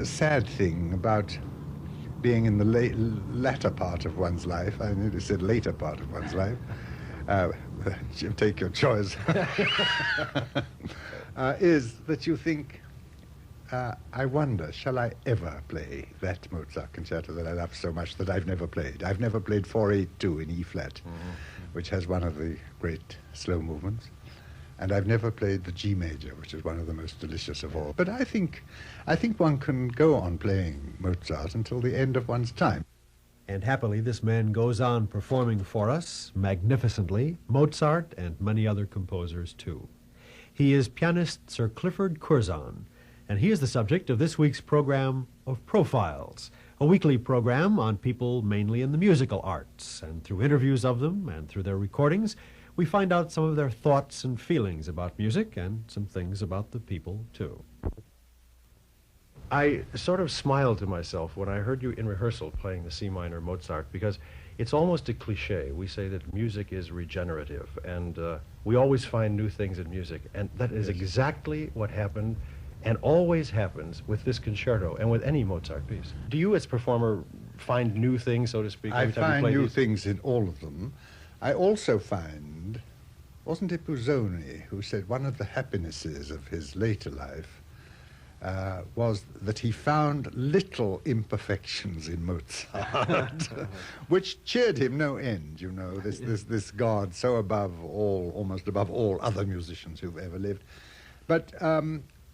sad thing about being in the latter part of one's life. I nearly said later part of one's life. Take your choice. Is that you think, I wonder, shall I ever play that Mozart concerto that I love so much that I've never played? I've never played 482 in E-flat, which has one of the great slow movements. And I've never played the G major, which is one of the most delicious of all. But I think one can go on playing Mozart until the end of one's time. And happily, this man goes on performing for us magnificently, Mozart and many other composers, too. He is pianist Sir Clifford Curzon, and he is the subject of this week's program of Profiles, a weekly program on people mainly in the musical arts. And through interviews of them and through their recordings, we find out some of their thoughts and feelings about music and some things about the people, too. I sort of smiled to myself when I heard you in rehearsal playing the C minor Mozart, because it's almost a cliche. We say that music is regenerative, and we always find new things in music, and that is exactly what happened and always happens with this concerto and with any Mozart piece. Do you, as performer, find new things, so to speak? I find new things in all of them. I also find, wasn't it Busoni who said one of the happinesses of his later life was that he found little imperfections in Mozart, which cheered him no end, you know, this God so above all, almost above all other musicians who've ever lived. But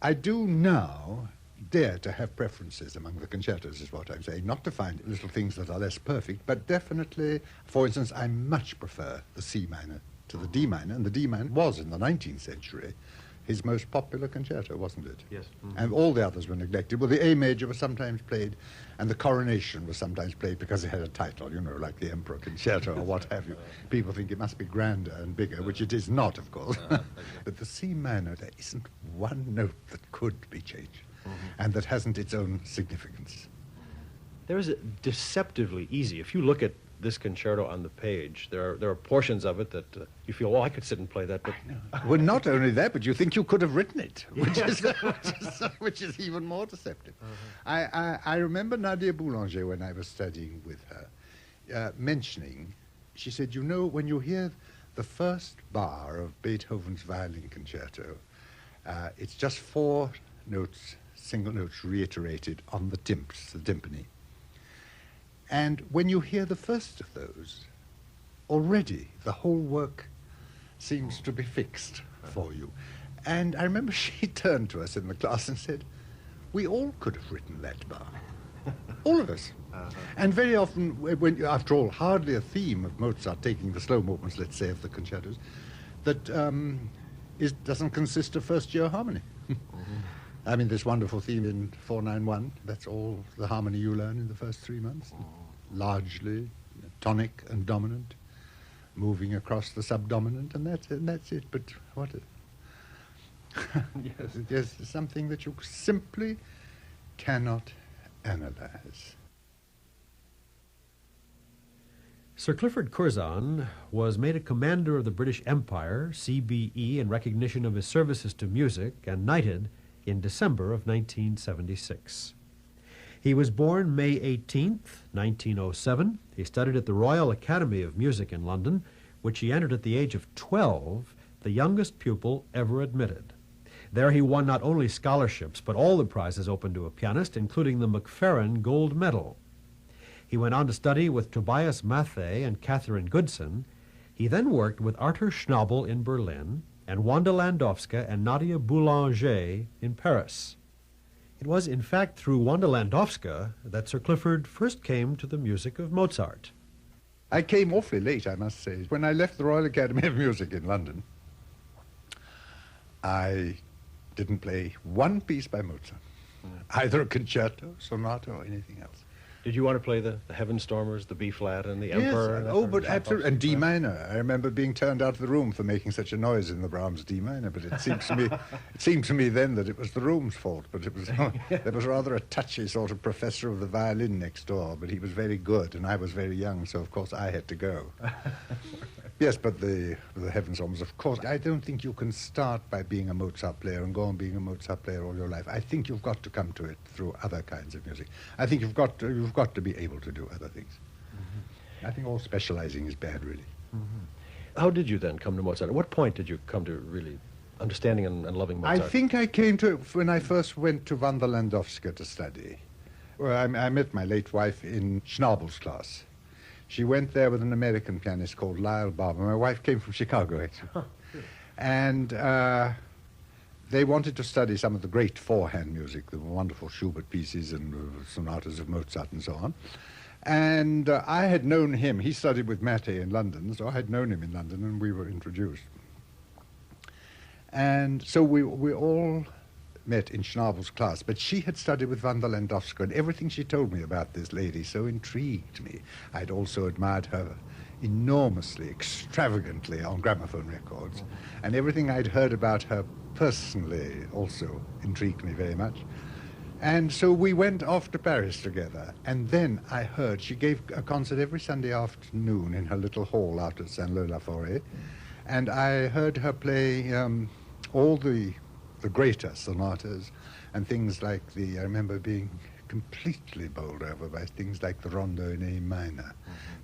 I do now dare to have preferences among the concertos, is what I'm saying, not to find little things that are less perfect, but definitely, for instance, I much prefer the C minor to the D minor, and the D minor was, in the 19th century, his most popular concerto, wasn't it? Yes. Mm-hmm. And all the others were neglected. Well, the A major was sometimes played, and the Coronation was sometimes played because it had a title, you know, like the Emperor Concerto or what have you. People think it must be grander and bigger, which it is not, of course. But the C minor, there isn't one note that could be changed, and that hasn't its own significance. There is a deceptively easy. If you look at this concerto on the page, there are portions of it that you feel, oh, I could sit and play that. But well, not only that, but you think you could have written it, which is even more deceptive. I remember Nadia Boulanger, when I was studying with her, mentioning, she said, you know, when you hear the first bar of Beethoven's violin concerto, it's just 4 notes, single notes reiterated on the timps, the timpani. And when you hear the first of those, already the whole work seems to be fixed for you. And I remember she turned to us in the class and said, we all could have written that bar. All of us. And very often, when, after all, hardly a theme of Mozart taking the slow movements, let's say, of the concertos, that doesn't consist of first-year harmony. I mean, this wonderful theme in 491, that's all the harmony you learn in the first 3 months. Largely tonic and dominant, moving across the subdominant, and that's it. But what? Yes, it is something that you simply cannot analyze. Sir Clifford Curzon was made a commander of the British Empire, CBE, in recognition of his services to music, and knighted in December of 1976. He was born May 18th, 1907. He studied at the Royal Academy of Music in London, which he entered at the age of 12, the youngest pupil ever admitted. There he won not only scholarships, but all the prizes open to a pianist, including the McFerrin Gold Medal. He went on to study with Tobias Matthay and Catherine Goodson. He then worked with Arthur Schnabel in Berlin, and Wanda Landowska and Nadia Boulanger in Paris. It was, in fact, through Wanda Landowska that Sir Clifford first came to the music of Mozart. I came awfully late, I must say. When I left the Royal Academy of Music in London, I didn't play one piece by Mozart, either a concerto, sonata, or anything else. Did you want to play the Heaven Stormers, the B-flat, and the Emperor? Yes, but absolutely. And D minor. I remember being turned out of the room for making such a noise in the Brahms D minor, but it seemed to me then that it was the room's fault, but it was there was rather a touchy sort of professor of the violin next door, but he was very good, and I was very young, so of course I had to go. Yes, but the Heaven's Arms, of course. I don't think you can start by being a Mozart player and go on being a Mozart player all your life. I think you've got to come to it through other kinds of music. I think you've got to be able to do other things. I think all specializing is bad, really. How did you then come to Mozart? At what point did you come to really understanding and loving Mozart? I think I came to it when I first went to Schnabel Landovsky to study. Well, I met my late wife in Schnabel's class. She went there with an American pianist called Lyle Barber. My wife came from Chicago, actually. And they wanted to study some of the great four-hand music, the wonderful Schubert pieces and sonatas of Mozart and so on. And I had known him. He studied with Maté in London, so I had known him in London, and we were introduced. And so we all met in Schnabel's class, but she had studied with Schnabel Landovsky, and everything she told me about this lady so intrigued me. I'd also admired her enormously, extravagantly on gramophone records, and everything I'd heard about her personally also intrigued me very much. And so we went off to Paris together, and then I heard she gave a concert every Sunday afternoon in her little hall out at Saint-Lô-la-Forêt, and I heard her play all the greater sonatas and things like I remember being completely bowled over by things like the Rondo in A minor,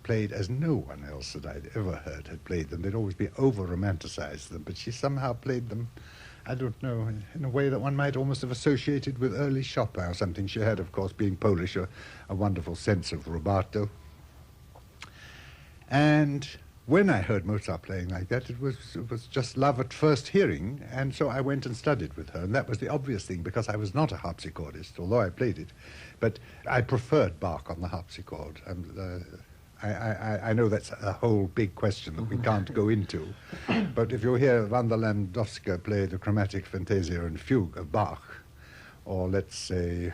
played as no one else that I'd ever heard had played them. They'd always be over-romanticized them, but she somehow played them, I don't know, in a way that one might almost have associated with early Chopin or something. She had, of course, being Polish, a wonderful sense of rubato. And when I heard Mozart playing like that, it was just love at first hearing, and so I went and studied with her, and that was the obvious thing, because I was not a harpsichordist, although I played it, but I preferred Bach on the harpsichord. I know that's a whole big question that we can't go into, but if you hear Schnabel Landovsky play the Chromatic Fantasia and Fugue of Bach, or let's say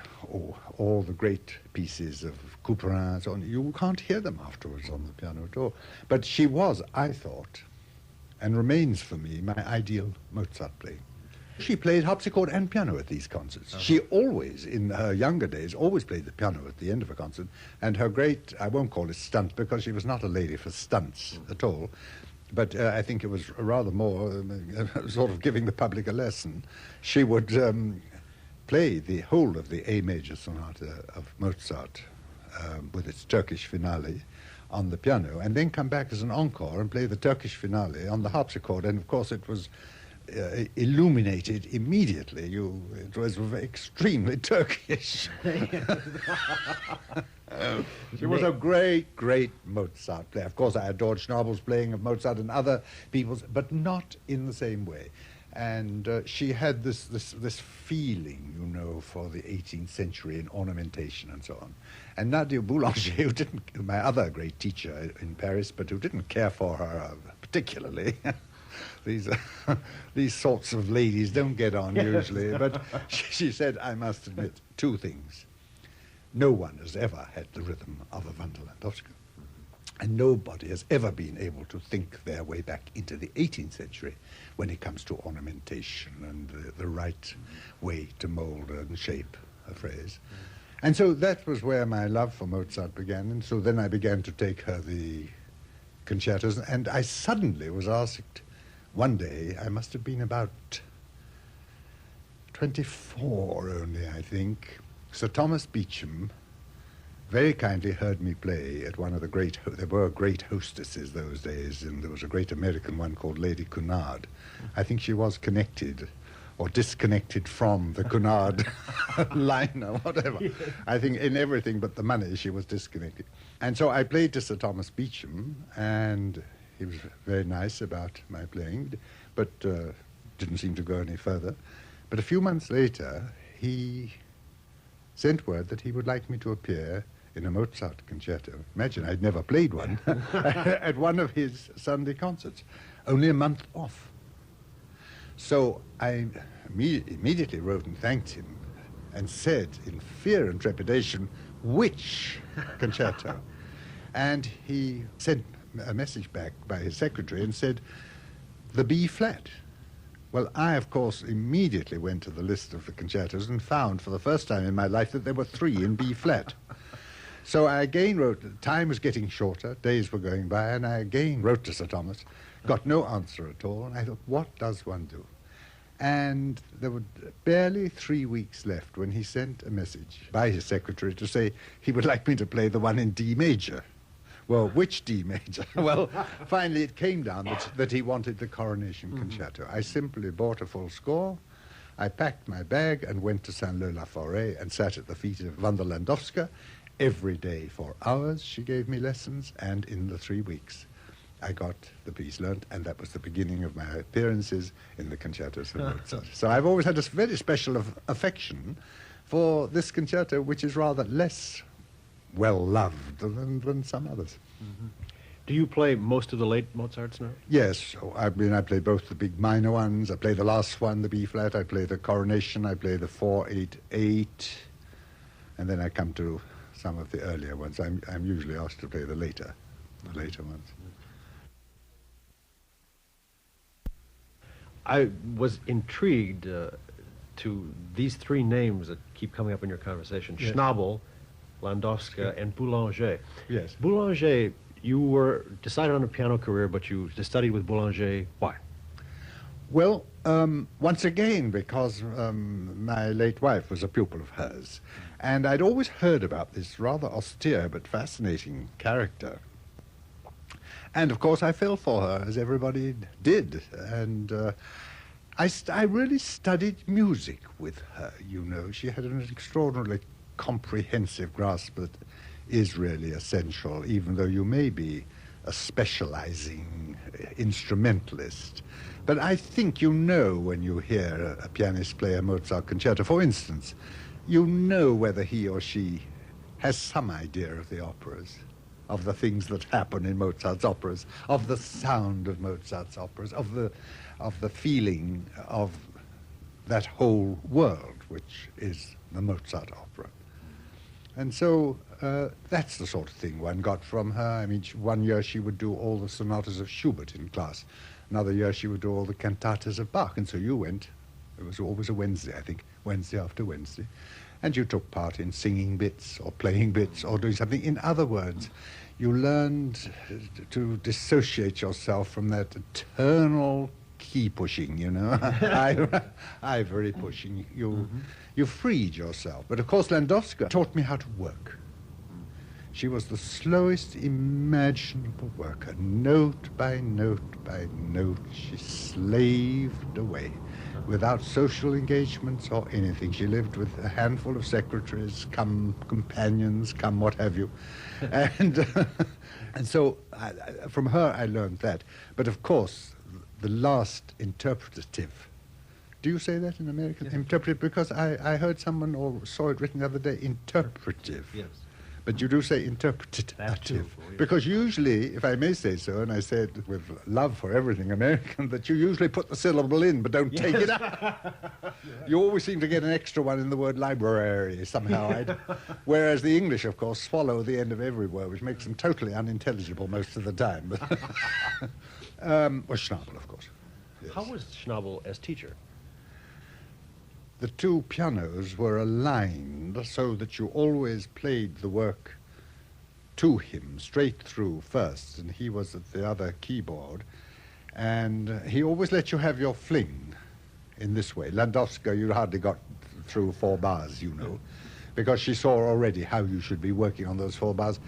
all the great pieces of Couperin and so on, you can't hear them afterwards on the piano at all. But she was, I thought, and remains for me, my ideal Mozart playing. She played harpsichord and piano at these concerts. She always, in her younger days, always played the piano at the end of a concert, and her great, I won't call it stunt, because she was not a lady for stunts at all, but I think it was rather more sort of giving the public a lesson. She would play the whole of the A major sonata of Mozart with its Turkish finale on the piano, and then come back as an encore and play the Turkish finale on the harpsichord. And of course it was illuminated immediately. It was extremely Turkish. She was a great, great Mozart player. Of course, I adored Schnabel's playing of Mozart and other people's, but not in the same way. And she had this feeling, you know, for the 18th century in ornamentation and so on. And Nadia Boulanger, who didn't, my other great teacher in Paris, but who didn't care for her particularly. These sorts of ladies don't get on usually. But she said, I must admit, two things. No one has ever had the rhythm of a Schnabel Landovsky. And nobody has ever been able to think their way back into the 18th century when it comes to ornamentation and the right way to mold and shape a phrase. And so that was where my love for Mozart began. And so then I began to take her the concertos. And I suddenly was asked one day, I must have been about 24 only, I think. Sir Thomas Beecham very kindly heard me play at one of the great, there were great hostesses those days, and there was a great American one called Lady Cunard. I think she was connected or disconnected from the Cunard line or whatever. Yes. I think in everything but the money she was disconnected. And so I played to Sir Thomas Beecham, and he was very nice about my playing, but didn't seem to go any further. But a few months later, he sent word that he would like me to appear in a Mozart concerto. Imagine, I'd never played one, at one of his Sunday concerts, only a month off. So I immediately wrote and thanked him and said, in fear and trepidation, which concerto? And he sent a message back by his secretary and said, the B flat. Well, I, of course, immediately went to the list of the concertos and found for the first time in my life that there were 3 in B flat. So I again wrote, time was getting shorter, days were going by, and I again wrote to Sir Thomas, got no answer at all, and I thought, what does one do? And there were barely 3 weeks left when he sent a message by his secretary to say he would like me to play the one in D major. Well, which D major? Well, finally it came down that he wanted the Coronation Concerto. I simply bought a full score. I packed my bag and went to Saint-Leu-la-Forêt and sat at the feet of Wanda Landowska. Every day for hours she gave me lessons, and in the 3 weeks I got the piece learnt, and that was the beginning of my appearances in the concertos of Mozart. So I've always had a very special affection for this concerto, which is rather less well-loved than some others. Do you play most of the late Mozarts now? Yes, I play both the big minor ones. I play the last one, the B-flat. I play the Coronation. I play the 4-8-8. And then I come to some of the earlier ones. I'm usually asked to play the later ones. I was intrigued to these three names that keep coming up in your conversation: Yes. Schnabel, Landowska, and Boulanger. Yes. Boulanger, you were decided on a piano career, but you studied with Boulanger. Why? Well, once again, because my late wife was a pupil of hers, and I'd always heard about this rather austere but fascinating character. And, of course, I fell for her, as everybody did, and I really studied music with her, you know. She had an extraordinarily comprehensive grasp that is really essential, even though you may be a specializing instrumentalist. But I think you know when you hear a pianist play a Mozart concerto, for instance, you know whether he or she has some idea of the operas, of the things that happen in Mozart's operas, of the sound of Mozart's operas, of the feeling of that whole world, which is the Mozart opera. And so that's the sort of thing one got from her. I mean, one year she would do all the sonatas of Schubert in class. Another year she would do all the cantatas of Bach. And so you went. It was always a Wednesday, I think, Wednesday after Wednesday. And you took part in singing bits or playing bits or doing something. In other words, you learned to dissociate yourself from that eternal key pushing, you know, ivory pushing. You freed yourself. But of course, Landowska taught me how to work. She was the slowest imaginable worker. Note by note by note, she slaved away without social engagements or anything. She lived with a handful of secretaries, come companions, come what have you. And so from her I learned that. But of course, the last interpretative. Do you say that in American? Yes. Interpretive, because I heard someone or saw it written the other day, interpretive. Yes. But you do say interpretative. That too, yes. Because usually, if I may say so, and I say it with love for everything American, that you usually put the syllable in but don't take it out. You always seem to get an extra one in the word library somehow. Whereas the English, of course, swallow the end of every word, which makes them totally unintelligible most of the time. Or Schnabel, of course. Yes. How was Schnabel as teacher? The two pianos were aligned so that you always played the work to him straight through first, and he was at the other keyboard, and he always let you have your fling in this way. Landowska, you hardly got through 4 bars, you know, because she saw already how you should be working on those 4 bars.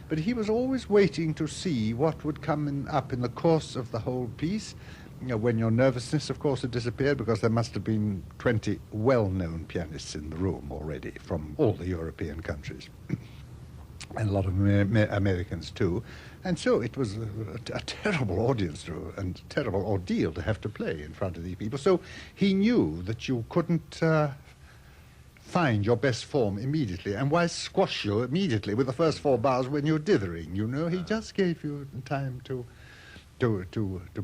But he was always waiting to see what would come up in the course of the whole piece. You know, when your nervousness, of course, had disappeared, because there must have been 20 well-known pianists in the room already from all the European countries, and a lot of Americans too. And so it was a terrible audience and a terrible ordeal to have to play in front of these people. So he knew that you couldn't find your best form immediately, and why squash you immediately with the first 4 bars when you're dithering, you know? He just gave you time to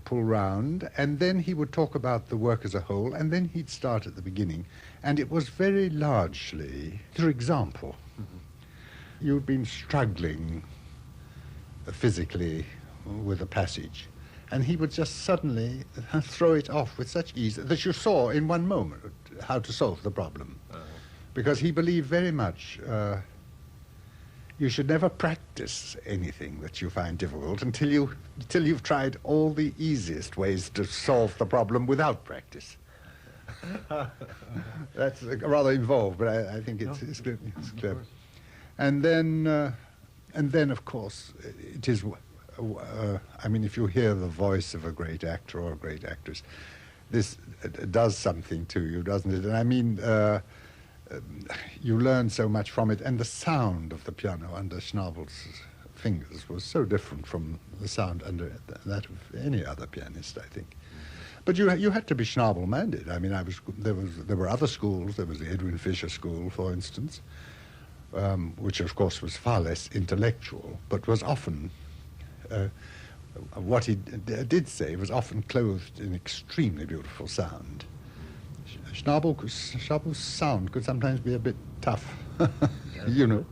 pull round, and then he would talk about the work as a whole, and then he'd start at the beginning. And it was very largely, for example, you'd been struggling physically with a passage, and he would just suddenly throw it off with such ease that you saw in one moment how to solve the problem. Because he believed very much you should never practice anything that you find difficult until you've tried all the easiest ways to solve the problem without practice. That's rather involved, but I think it's clever. And then, of course, it is. I mean, if you hear the voice of a great actor or a great actress, this does something to you, doesn't it? And I mean, you learn so much from it, and the sound of the piano under Schnabel's fingers was so different from the sound under that of any other pianist, I think. But you had to be Schnabel-minded. I mean, there were other schools. There was the Edwin Fischer School, for instance, which of course was far less intellectual, but was often what he did say was often clothed in extremely beautiful sound. Schnabel's sound could sometimes be a bit tough, you know.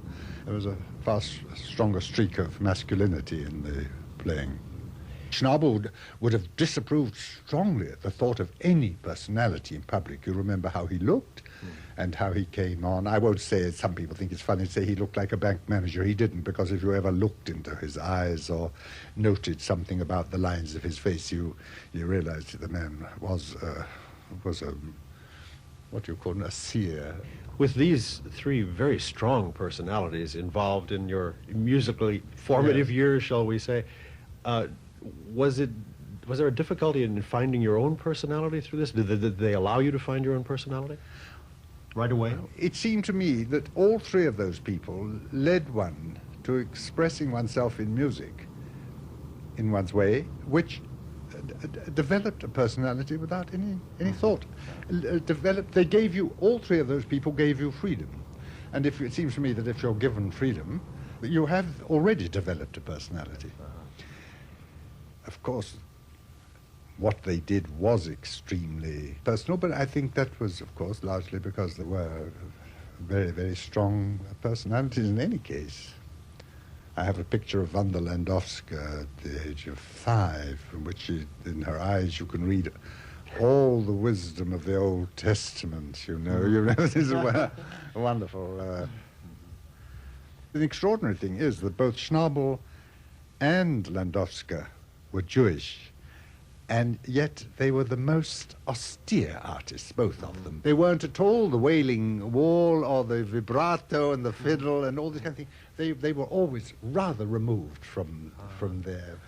There was a far stronger streak of masculinity in the playing. Schnabel would have disapproved strongly at the thought of any personality in public. You remember how he looked and how he came on. I won't say, as some people think it's funny to say he looked like a bank manager. He didn't, because if you ever looked into his eyes or noted something about the lines of his face, you realized that the man was a what do you call it, a seer. With these three very strong personalities involved in your musically formative years, shall we say, was there a difficulty in finding your own personality through this? Did they allow you to find your own personality right away? It seemed to me that all three of those people led one to expressing oneself in music in one's way, which developed a personality without any thought. They gave you, all three of those people gave you freedom. And it seems to me that if you're given freedom, you have already developed a personality. Of course, what they did was extremely personal, but I think that was, of course, largely because there were very, very strong personalities in any case. I have a picture of Wanda Landowska at the age of 5, in which in her eyes you can read all the wisdom of the Old Testament, you know. This is wonderful. The extraordinary thing is that both Schnabel and Landowska were Jewish, and yet they were the most austere artists, both of them. They weren't at all the wailing wall or the vibrato and the fiddle and all this kind of thing. They were always rather removed from their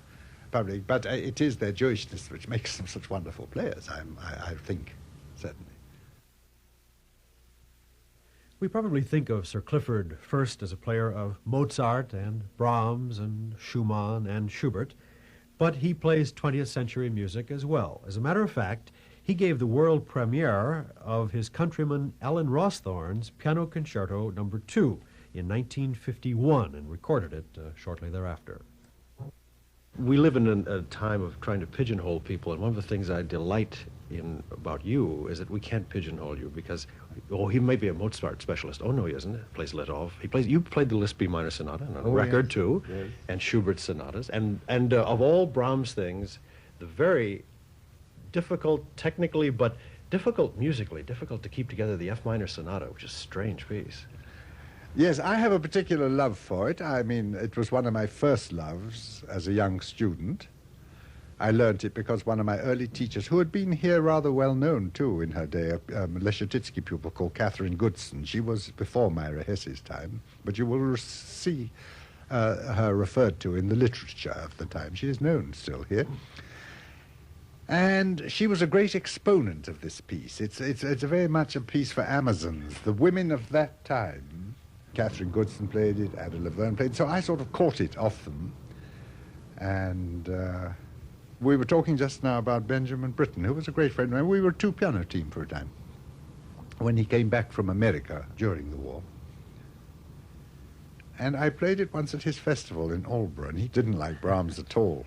public, but it is their Jewishness which makes them such wonderful players, I think, certainly. We probably think of Sir Clifford first as a player of Mozart and Brahms and Schumann and Schubert, but he plays 20th century music as well. As a matter of fact, he gave the world premiere of his countryman Alan Rawsthorne's Piano Concerto No. 2 in 1951 and recorded it shortly thereafter. We live in a time of trying to pigeonhole people, and one of the things I delight in about you is that we can't pigeonhole you because, he may be a Mozart specialist. Oh, no, he isn't. He plays Letov. You played the Liszt B minor sonata on a record, yes, too, yes, and Schubert sonatas. And of all Brahms things, the very difficult technically, but difficult musically, difficult to keep together, the F minor sonata, which is a strange piece. Yes, I have a particular love for it. I mean, it was one of my first loves as a young student. I learnt it because one of my early teachers, who had been here rather well known, too, in her day, a Leschetizky pupil called Catherine Goodson. She was before Myra Hesse's time, but you will see her referred to in the literature of the time. She is known still here. And she was a great exponent of this piece. It's very much a piece for Amazons, the women of that time. Catherine Goodson played it, Ada Laverne played it, so I sort of caught it off them. And we were talking just now about Benjamin Britten, who was a great friend of mine. We were a two-piano team for a time when he came back from America during the war. And I played it once at his festival in Aldborough, and he didn't like Brahms at all.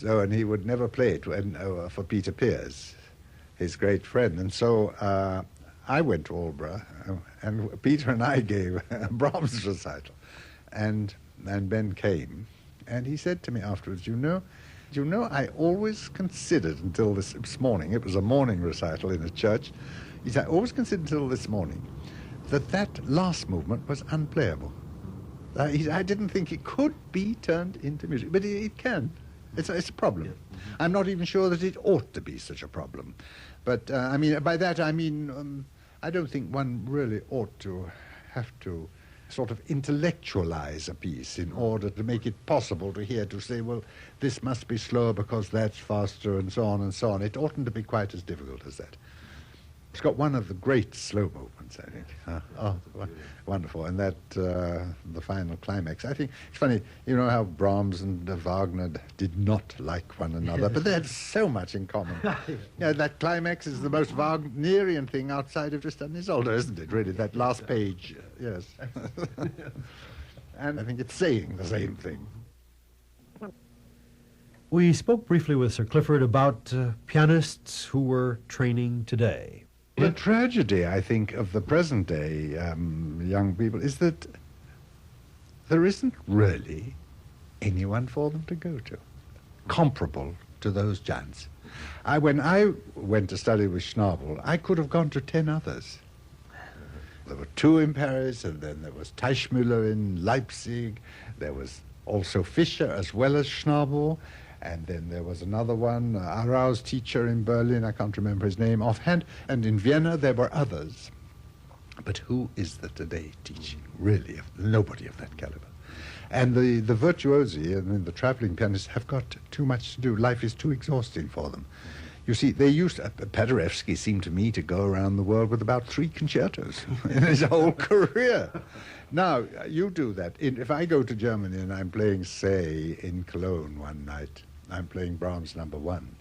And he would never play it for Peter Pears, his great friend. And so I went to Aldborough, and Peter and I gave a Brahms recital. And Ben came, and he said to me afterwards, you know, I always considered until this morning, it was a morning recital in a church, he said, I always considered until this morning that last movement was unplayable. I didn't think it could be turned into music, but it can. It's a problem. Yeah. I'm not even sure that it ought to be such a problem. But, I mean, by that I mean, I don't think one really ought to have to sort of intellectualize a piece in order to make it possible to say, well, this must be slower because that's faster, and so on and so on. It oughtn't to be quite as difficult as that. It's got one of the great slow movements, I think. Wonderful. And that, the final climax. I think it's funny, you know how Brahms and Wagner did not like one another, but they had so much in common. Yeah, that climax is the most Wagnerian thing outside of Tristan and Isolde, isn't it, really? That last page, yes. And I think it's saying the same thing. We spoke briefly with Sir Clifford about pianists who were training today. The tragedy, I think, of the present day young people is that there isn't really anyone for them to go to, comparable to those giants. When I went to study with Schnabel, I could have gone to 10 others. There were 2 in Paris, and then there was Teichmüller in Leipzig. There was also Fischer as well as Schnabel. And then there was another one, Arau's teacher in Berlin, I can't remember his name offhand. And in Vienna there were others. But who is there today teaching, really? Nobody of that caliber. And the virtuosi and the traveling pianists have got too much to do. Life is too exhausting for them. You see, they used Paderewski seemed to me to go around the world with about 3 concertos in his whole career. Now, you do that. If I go to Germany and I'm playing, say, in Cologne one night, I'm playing Brahms No. 1.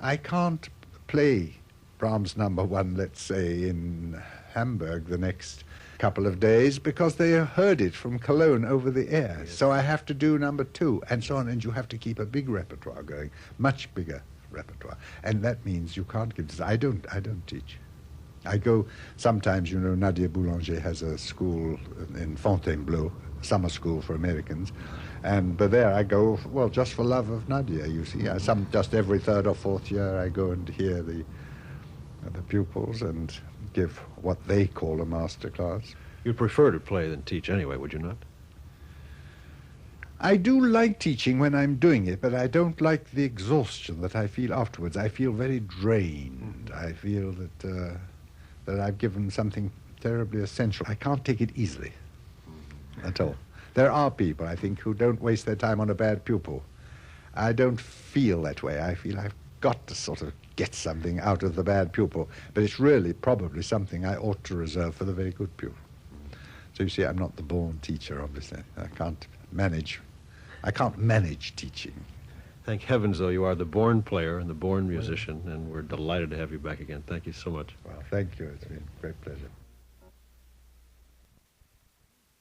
I can't play Brahms No. 1, let's say, in Hamburg the next couple of days because they heard it from Cologne over the air. Yes. So I have to do No. 2 and so on, and you have to keep a big repertoire going, much bigger repertoire. And that means you can't give this. I don't teach. I go, sometimes, you know, Nadia Boulanger has a school in Fontainebleau, summer school for Americans, but there I go, well, just for love of Nadia, you see. Just every 3rd or 4th year I go and hear the pupils and give what they call a master class. You'd prefer to play than teach anyway, would you not? I do like teaching when I'm doing it, but I don't like the exhaustion that I feel afterwards. I feel very drained. I feel that I've given something terribly essential. I can't take it easily at all. There are people, I think, who don't waste their time on a bad pupil. I don't feel that way. I feel I've got to sort of get something out of the bad pupil, but it's really probably something I ought to reserve for the very good pupil. So you see, I'm not the born teacher, obviously. I can't manage teaching. Thank heavens, though, you are the born player and the born musician, and we're delighted to have you back again. Thank you so much. Well, thank you. It's been a great pleasure.